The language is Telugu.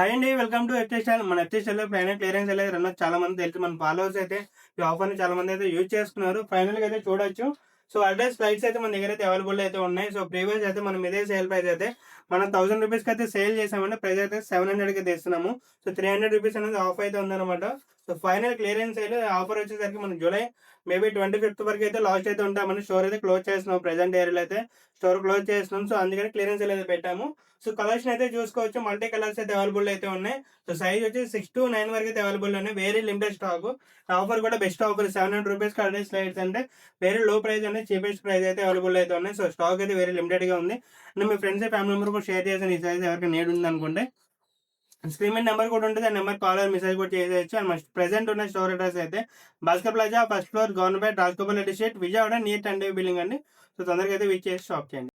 హాయ్ అండి. Welcome to FT style. మన ఎఫ్‌టి స్టైల్‌లో ఫైనల్ క్లియరెన్స్ అనేది రన్ చాలా మందికి తెలుసు. మన ఫాలోవర్స్ అయితే ఈ ఆఫర్‌ని చాలా మంది అయితే యూజ్ చేసుకున్నారు. ఫైనల్‌గా అయితే చూడొచ్చు. సో, అడ్వాన్స్ ఫ్లైట్స్ అయితే మన దగ్గర అయితే అవైలబుల్ అయితే ఉన్నాయి. సో, ప్రీవియస్ అయితే మనం ఇదే సేల్ ప్రైస్ అయితే మనం ₹1000 అయితే సేల్ చేసామండి. ప్రైస్ అయితే 700కి అయితే ఇస్తున్నాము. సో, ₹300 అనేది ఆఫ్ అయితే ఉందన్నమాట. So, final clearance sale offer వచ్చేసరికి మనం జూలై మేబీ 25th వరకు అయితే లాస్ట్ అయితే ఉంటామని స్టోర్ అయితే క్లోజ్ చేస్తున్నాం. ప్రెజెంట్ ఏరియాలో అయితే స్టోర్ క్లోజ్ చేస్తున్నాం. సో, అందుకని క్లియరెన్స్ సేల్ అయితే పెట్టాము. సో, కలెక్షన్ అయితే చూసుకోవచ్చు. మల్టీ కలర్స్ అయితే అవైలబుల్ అయితే ఉన్నాయి. సో, సైజ్ వచ్చి 6-9 వరకు అయితే అవైలబుల్ ఉన్నాయి. Very limited stock. ఆఫర్ కూడా బెస్ట్ ఆఫర్ ₹700 అడే స్లైడ్స్ అంటే వెరీ లో ప్రైస్ అండి. చీపెస్ట్ ప్రైస్ అయితే అవైలబుల్ అయితే ఉన్నాయి. సో, స్టాక్ అయితే వెరీ లిమిటెడ్‌గా ఉంది. And me friends, family member కూడా షేర్ చేసిన ఈ సైజ్ ఎవరికైనా నీడ్ ఉందనుకుంటే స్క్రీన్ మీద నెంబర్ కూడా ఉంటుంది. ఆ నెంబర్ కాల్ ఆర్ మెసేజ్ కూడా చేసేయచ్చు. అండ్ మస్ట్ ప్రెజెంట్ ఉన్న స్టోర్ అడ్రస్ అయితే Bhaskar plaza, first floor, government Rajagopal Reddy street, Vijayawada, near 10 building అండి. సో, తొందరగా అయితే విచ్ చేసి షాప్ చేయండి.